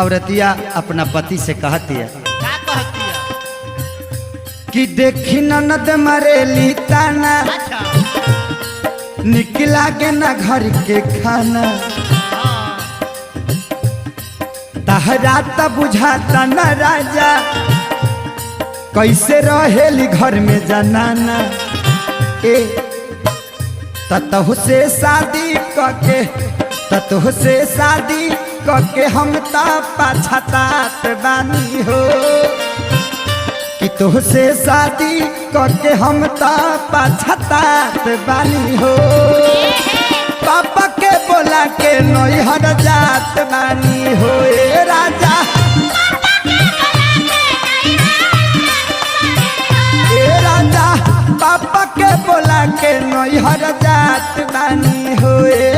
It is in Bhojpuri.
औरतिया अपना पति से कहती है क्या कहती है? कि देखी ननद मरेली ताना अच्छा निकला के ना घर के खाना हाँ तहरा त बुझाता न राजा कैसे रहेली घर में जनाना ए ततहु से शादी करके ततहु से शादी करके हम ता पछतात बानी हो कि तोह से शादी करके हम ता पछतात बानी हो पापा के बोला के नैहर जात बानी हो ए राजा ए राजा पापा के बोला के नैहर जात बानी हो ए